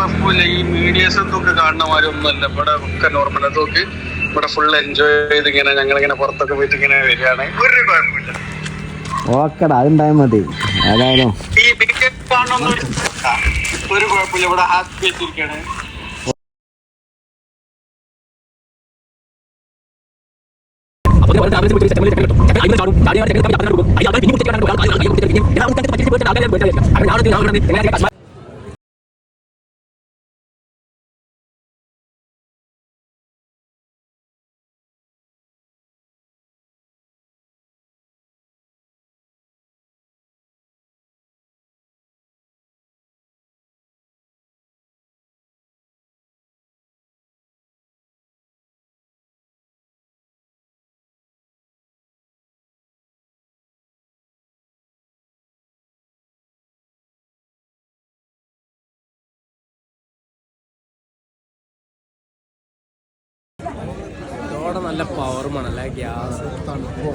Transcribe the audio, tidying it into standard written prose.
കുഴപ്പമില്ല. ഈ മീഡിയസ് എന്തൊക്കെ കാണുന്ന മാതിരി ഒന്നുമല്ല. ഇവിടെ ഒക്കെ നോർമൽ. അതൊക്കെ ഇവിടെ ഫുൾ എൻജോയ് ചെയ്ത് ഇങ്ങനെ ഞങ്ങളിങ്ങനെ പുറത്തൊക്കെ പോയിട്ട് ഇങ്ങനെ വരികയാണ്. ഒരു കുഴപ്പമില്ല. ഓക്കെടാ, അതുണ്ടായാൽ മതി. ഏതായാലും ഈ മീഡിയസ് കാണുന്ന ഒരു കുഴപ്പമില്ല. ഇവിടെ ഹാപ്പി ആയിട്ടിരിക്കുകയാണ്. നല്ല പവറുമാണല്ലേ ഗ്യാസ് തണുപ്പോ.